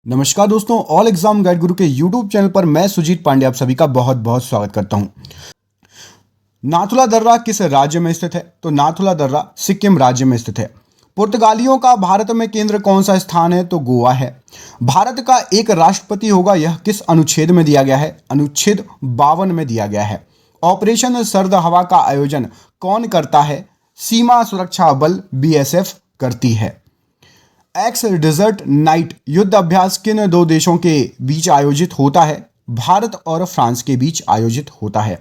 नमस्कार दोस्तों, all exam guide गुरु के यूट्यूब चैनल पर मैं सुजीत पांडे आप सभी का बहुत बहुत स्वागत करता हूं। नाथुला दर्रा किस राज्य में स्थित है? तो नाथुला दर्रा सिक्किम राज्य में स्थित है। पुर्तगालियों का भारत में केंद्र कौन सा स्थान है? तो गोवा है। भारत का एक राष्ट्रपति होगा, यह किस अनुच्छेद में दिया गया है? अनुच्छेद 52 में दिया गया है। ऑपरेशन सर्द हवा का आयोजन कौन करता है? सीमा सुरक्षा बल बीएसएफ करती है। एक्स डिजर्ट नाइट युद्ध अभ्यास किन दो देशों के बीच आयोजित होता है? भारत और फ्रांस के बीच आयोजित होता है।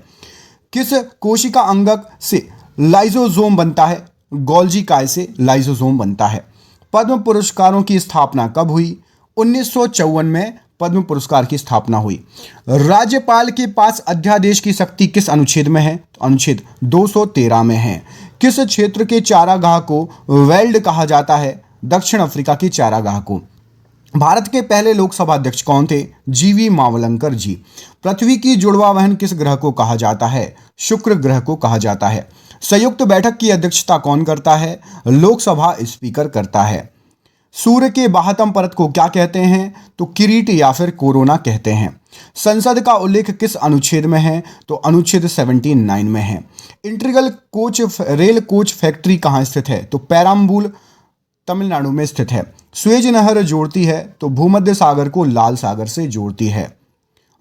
किस कोशिका अंगक से लाइसोसोम बनता है? गोल्जी काय से लाइसोसोम बनता है। पद्म पुरस्कारों की स्थापना कब हुई? 1954 में पद्म पुरस्कार की स्थापना हुई। राज्यपाल के पास अध्यादेश की शक्ति किस अनुच्छेद में है? तो अनुच्छेद 213 में है। किस क्षेत्र के चारागाह को वेल्ड कहा जाता है? दक्षिण अफ्रीका के चारागाह को। भारत के पहले लोकसभा अध्यक्ष कौन थे? जीवी मावलंकर जी। पृथ्वी की जुड़वा वहन किस ग्रह को कहा जाता है? शुक्र ग्रह को कहा जाता है। संयुक्त बैठक की अध्यक्षता कौन करता है? लोकसभा स्पीकर करता है। सूर्य के बाहतम परत को क्या कहते हैं? तो किरीट या फिर कोरोना कहते हैं। संसद का उल्लेख किस अनुच्छेद में है? तो अनुच्छेद 79 में है। Integral coach rail coach factory कहाँ स्थित है? तो पेराम्बूल तमिलनाडु में स्थित है। स्वेज नहर जोड़ती है? तो भूमध्य सागर को लाल सागर से जोड़ती है।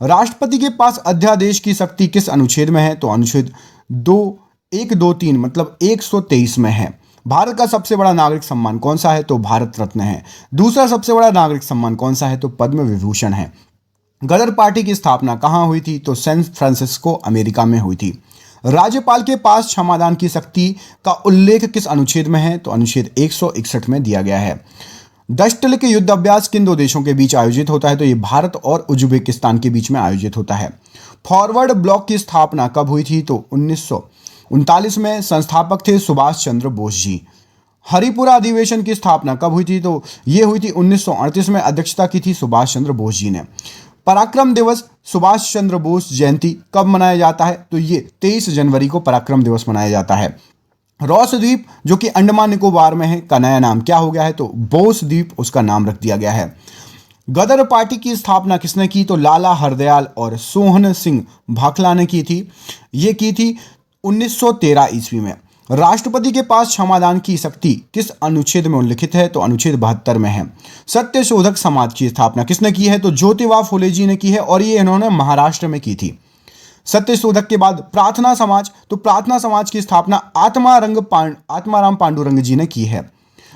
राष्ट्रपति के पास अध्यादेश की शक्ति किस अनुच्छेद में है? तो अनुच्छेद 123 मतलब 123 में है। भारत का सबसे बड़ा नागरिक सम्मान कौन सा है? तो भारत रत्न है। दूसरा सबसे बड़ा नागरिक सम्मान कौन सा है? तो पद्म विभूषण है। गदर पार्टी की स्थापना कहाँ हुई थी? तो सैन फ्रांसिस्को अमेरिका में हुई थी। राज्यपाल के पास क्षमादान की शक्ति का उल्लेख किस अनुच्छेद में है? तो अनुच्छेद 161 में दिया गया है। दशटल के युद्ध अभ्यास किन दो देशों के बीच आयोजित होता है? तो ये भारत और उज्बेकिस्तान के बीच में आयोजित होता है। फॉरवर्ड ब्लॉक की स्थापना कब हुई थी? तो 1939 में। संस्थापक थे सुभाष चंद्र बोस जी। हरिपुरा अधिवेशन की स्थापना कब हुई थी? तो ये हुई थी 1938 में। अध्यक्षता की थी सुभाष चंद्र बोस जी ने। पराक्रम दिवस सुभाष चंद्र बोस जयंती कब मनाया जाता है? तो ये 23 जनवरी को पराक्रम दिवस मनाया जाता है। रॉस द्वीप जो कि अंडमान निकोबार में है का नया नाम क्या हो गया है? तो बोस द्वीप उसका नाम रख दिया गया है। गदर पार्टी की स्थापना किसने की? तो लाला हरदयाल और सोहन सिंह भाखला ने की थी। ये की थी 1913 ईस्वी में। राष्ट्रपति के पास क्षमादान की शक्ति किस अनुच्छेद में उल्लिखित है? तो अनुच्छेद 72 में है। सत्य शोधक समाज की स्थापना किसने की है? तो ज्योतिबा फुले जी ने की है और ये इन्होंने महाराष्ट्र में की थी। सत्य शोधक के बाद प्रार्थना समाज, तो प्रार्थना समाज की स्थापना आत्माराम पांडुरंग जी ने की है।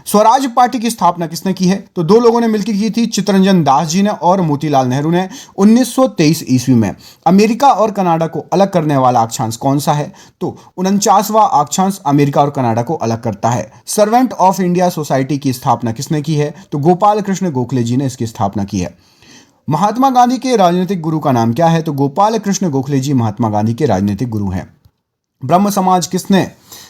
स्वराज पार्टी की स्थापना किसने की है? तो दो लोगों ने मिलकर की थी, चित्तरंजन दास जी ने और मोतीलाल नेहरू ने 1923 ईस्वी में। अमेरिका और कनाडा को अलग करने वाला अक्षांश कौन सा है? तो 49वां अक्षांश अमेरिका और कनाडा को अलग करता है। सर्वेंट ऑफ इंडिया सोसाइटी की स्थापना किसने की है? तो गोपाल कृष्ण गोखले जी ने इसकी स्थापना की है। महात्मा गांधी के राजनीतिक गुरु का नाम क्या है? तो गोपाल कृष्ण गोखले जी महात्मा गांधी के राजनीतिक गुरु हैं। ब्रह्म समाज किसने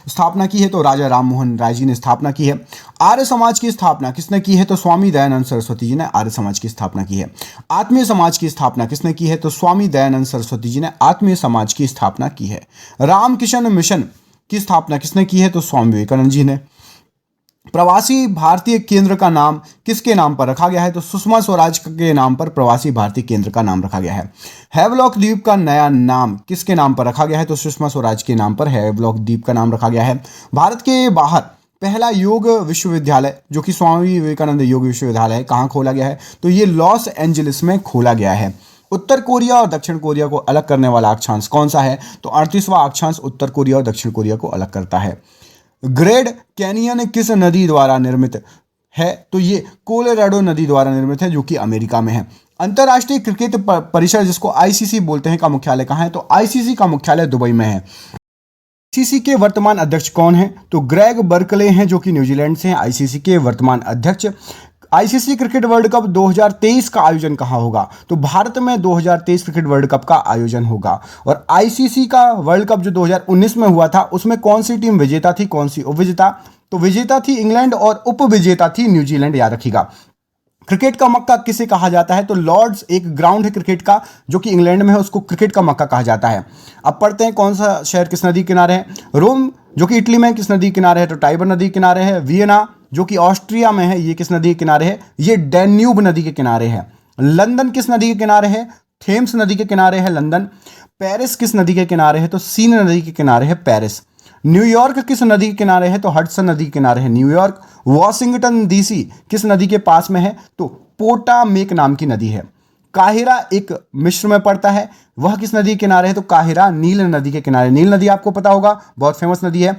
स्थापना की है? तो राजा राम मोहन राय जी ने स्थापना की है। आर्य समाज की स्थापना किसने की है? तो स्वामी दयानंद सरस्वती जी ने आर्य समाज की स्थापना की है। आत्मीय समाज की स्थापना किसने की है? तो स्वामी दयानंद सरस्वती जी ने आत्मीय समाज की स्थापना की है। रामकिशन मिशन की स्थापना किसने की है? तो स्वामी विवेकानंद जी ने। प्रवासी भारतीय केंद्र का नाम किसके नाम पर रखा गया है? तो सुषमा स्वराज के नाम पर प्रवासी भारतीय केंद्र का नाम रखा गया है। हैवलॉक द्वीप का नया नाम किसके नाम पर रखा गया है? तो सुषमा स्वराज के नाम पर हैवलॉक द्वीप का नाम रखा गया है। भारत के बाहर पहला योग विश्वविद्यालय जो कि स्वामी विवेकानंद योग विश्वविद्यालय है, कहाँ खोला गया है? तो ये लॉस एंजलिस में खोला गया है। उत्तर कोरिया और दक्षिण कोरिया को अलग करने वाला अक्षांश कौन सा है? तो 38वां अक्षांश उत्तर कोरिया और दक्षिण कोरिया को अलग करता है। ग्रेट कैनियन किस नदी द्वारा निर्मित है? तो ये कोलोराडो नदी द्वारा निर्मित है जो कि अमेरिका में है। अंतर्राष्ट्रीय क्रिकेट परिषद जिसको आईसीसी बोलते हैं का मुख्यालय कहाँ है? तो आईसीसी का मुख्यालय दुबई में है। आईसीसी के वर्तमान अध्यक्ष कौन है? तो ग्रेग बर्कले हैं जो कि न्यूजीलैंड से हैं आईसीसी के वर्तमान अध्यक्ष। आईसीसी क्रिकेट वर्ल्ड कप 2023 का आयोजन कहाँ होगा? तो भारत में 2023 क्रिकेट वर्ल्ड कप का आयोजन होगा। और आईसीसी का वर्ल्ड कप जो 2019 में हुआ था उसमें कौन सी टीम विजेता थी, कौन सी उपविजेता? तो विजेता थी इंग्लैंड और उपविजेता थी न्यूजीलैंड, याद रखिएगा। क्रिकेट का मक्का किसे कहा जाता है? तो लॉर्ड्स एक ग्राउंड है क्रिकेट का जो कि इंग्लैंड में है, उसको क्रिकेट का मक्का कहा जाता है। अब पढ़ते हैं कौन सा शहर किस नदी किनारे है। रोम जो कि इटली में किस नदी किनारे है? तो टाइबर नदी किनारे है। वियना जो कि ऑस्ट्रिया में है, ये किस नदी के किनारे है? ये डैन्यूब नदी के किनारे है। लंदन किस नदी के किनारे है? थेम्स नदी के किनारे है लंदन। पेरिस किस नदी के किनारे है? तो सीन नदी के किनारे है पेरिस। न्यूयॉर्क किस नदी के किनारे है? तो हडसन नदी के किनारे है न्यूयॉर्क। वॉशिंगटन डीसी किस नदी के पास में है? तो पोटामेक नाम की नदी है। काहिरा एक मिस्र में पड़ता है, वह किस नदी के किनारे है? तो काहिरा नील नदी के किनारे। नील नदी आपको पता होगा, बहुत फेमस नदी है।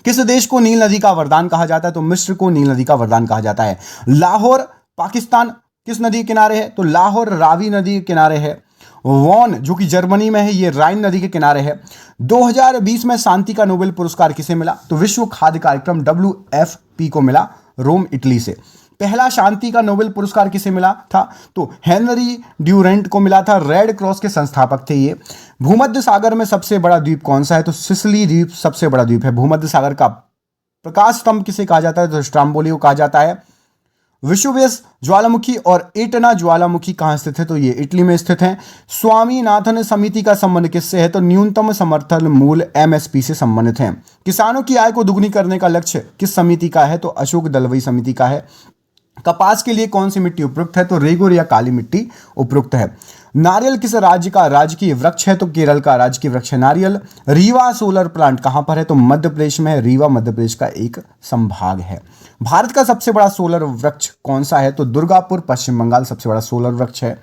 किस देश को नील नदी का वरदान कहा जाता है? तो मिस्र को नील नदी का वरदान कहा जाता है। लाहौर पाकिस्तान किस नदी के किनारे है? तो लाहौर रावी नदी के किनारे है। वॉन जो कि जर्मनी में है, ये राइन नदी के किनारे है। 2020 में शांति का नोबेल पुरस्कार किसे मिला? तो विश्व खाद्य कार्यक्रम WFP को मिला, रोम इटली से। पहला शांति का नोबेल पुरस्कार किसे मिला था? तो हेनरी ड्यूरेंट को मिला था, रेड क्रॉस के संस्थापक थे ये। भूमध्य सागर में सबसे बड़ा द्वीप कौन सा है? तो सिसिली द्वीप सबसे बड़ा द्वीप है। भूमध्य सागर का प्रकाश स्तंभ किसे कहा जाता है? तो स्ट्राम्बोली को कहा जाता है। विषुवस ज्वालामुखी और एटना ज्वालामुखी कहाँ स्थित है? तो ये इटली में स्थित है। स्वामीनाथन समिति का संबंध किससे है? तो न्यूनतम समर्थन मूल्य MSP से संबंधित है। किसानों की आय को दुगनी करने का लक्ष्य किस समिति का है? तो अशोक दलवई समिति का है। कपास के लिए कौन सी मिट्टी उपयुक्त है? तो रेगुर या काली मिट्टी उपयुक्त है। नारियल किस राज्य का राजकीय वृक्ष है? तो केरल का राजकीय वृक्ष है नारियल। रीवा सोलर प्लांट कहां पर है? तो मध्य प्रदेश में है। रीवा मध्य प्रदेश का एक संभाग है। भारत का सबसे बड़ा सोलर वृक्ष कौन सा है? तो दुर्गापुर पश्चिम बंगाल सबसे बड़ा सोलर वृक्ष है।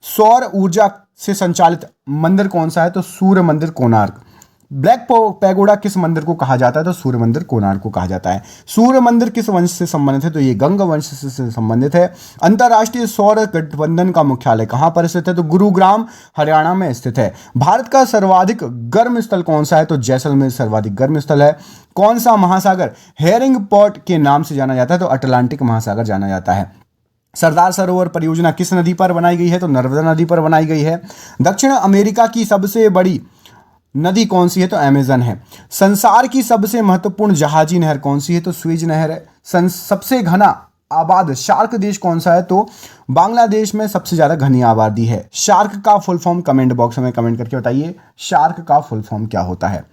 सौर ऊर्जा से संचालित मंदिर कौन सा है? तो सूर्य मंदिर कोणार्क। ब्लैक पैगोडा किस मंदिर को कहा जाता है? तो सूर्य मंदिर कोणार्क को कहा जाता है। सूर्य मंदिर किस वंश से संबंधित है? तो ये गंग वंश से संबंधित है। अंतरराष्ट्रीय सौर गठबंधन का मुख्यालय कहां पर स्थित है? तो गुरुग्राम हरियाणा में स्थित है। भारत का सर्वाधिक गर्म स्थल कौन सा है? तो जैसलमेर सर्वाधिक गर्म स्थल है। कौन सा महासागर हेरिंग पॉट के नाम से जाना जाता है? तो अटलांटिक महासागर जाना जाता है। सरदार सरोवर परियोजना किस नदी पर बनाई गई है? तो नर्मदा नदी पर बनाई गई है। दक्षिण अमेरिका की सबसे बड़ी नदी कौन सी है? तो अमेजन है। संसार की सबसे महत्वपूर्ण जहाजी नहर कौन सी है? तो स्वेज नहर है। सबसे घना आबाद शार्क देश कौन सा है? तो बांग्लादेश में सबसे ज्यादा घनी आबादी है। शार्क का फुल फॉर्म कमेंट बॉक्स में कमेंट करके बताइए, शार्क का फुल फॉर्म क्या होता है।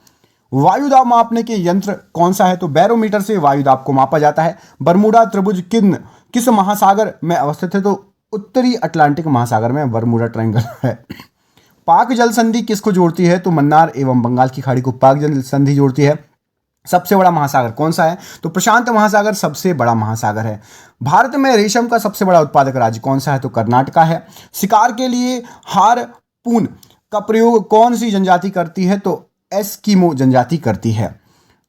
वायुदाब मापने के यंत्र कौन सा है? तो बैरोमीटर से वायुदाब को मापा जाता है। बरमूडा त्रिभुज किस महासागर में अवस्थित है? तो उत्तरी अटलांटिक महासागर में बरमूडा ट्रायंगल है। पाक जल संधि किसको जोड़ती है? तो मन्नार एवं बंगाल की खाड़ी को पाक जल संधि जोड़ती है। सबसे बड़ा महासागर कौन सा है? तो प्रशांत महासागर सबसे बड़ा महासागर है। भारत में रेशम का सबसे बड़ा उत्पादक राज्य कौन सा है? तो कर्नाटका है। शिकार के लिए हारपून का प्रयोग कौन सी जनजाति करती है? तो एस्किमो जनजाति करती है।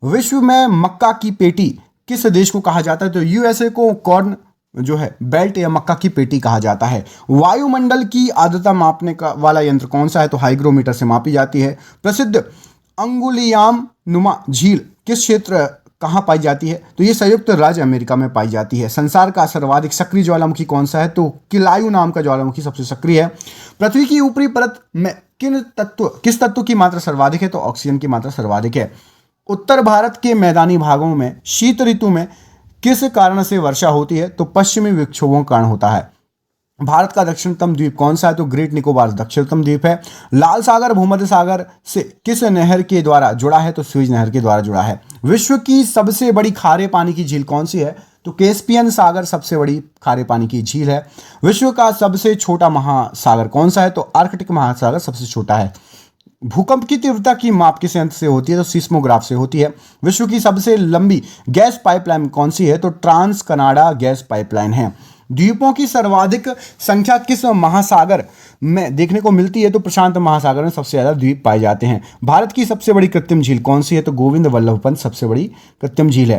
विश्व में मक्का की पेटी किस देश को कहा जाता है? तो USA को कॉर्न जो है बेल्ट या मक्का की पेटी कहा जाता है। वायुमंडल की आर्द्रता मापने का वाला यंत्र कौन सा है? तो हाइग्रोमीटर से मापी जाती है। प्रसिद्ध अंगुलियाम नुमा झील किस क्षेत्र कहाँ पाई जाती है? तो ये संयुक्त राज्य अमेरिका में पाई जाती है। संसार का सर्वाधिक सक्रिय ज्वालामुखी कौन सा है? तो किलायू नाम का ज्वालामुखी सबसे सक्रिय है। पृथ्वी की ऊपरी परत में किस तत्व की मात्रा सर्वाधिक है? तो ऑक्सीजन की मात्रा सर्वाधिक है। उत्तर भारत के मैदानी भागों में शीत ऋतु में किस कारण से वर्षा होती है? तो पश्चिमी विक्षोभों के कारण होता है। भारत का दक्षिणतम द्वीप कौन सा है? तो ग्रेट निकोबार दक्षिणतम द्वीप है। लाल सागर भूमध्य सागर से किस नहर के द्वारा जुड़ा है? तो स्वेज नहर के द्वारा जुड़ा है। विश्व की सबसे बड़ी खारे पानी की झील कौन सी है? तो कैस्पियन सागर सबसे बड़ी खारे पानी की झील है। विश्व का सबसे छोटा महासागर कौन सा है? तो आर्कटिक महासागर सबसे छोटा है। भूकंप की तीव्रता की माप किस यंत्र से होती है? तो सिस्मोग्राफ से होती है। विश्व की सबसे लंबी गैस पाइपलाइन कौन सी है? तो ट्रांस कनाडा गैस पाइपलाइन है। द्वीपों की सर्वाधिक संख्या किस महासागर में देखने को मिलती है? तो प्रशांत महासागर में सबसे ज्यादा द्वीप पाए जाते हैं। भारत की सबसे बड़ी कृत्रिम झील कौन सी है? तो गोविंद वल्लभ पंत सबसे बड़ी कृत्रिम झील है।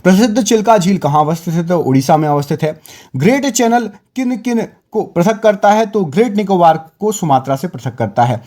प्रसिद्ध चिल्का झील कहाँ अवस्थित है? तो उड़ीसा में अवस्थित है। ग्रेट चैनल किन किन को पृथक करता है? तो ग्रेट निकोबार को सुमात्रा से पृथक करता है।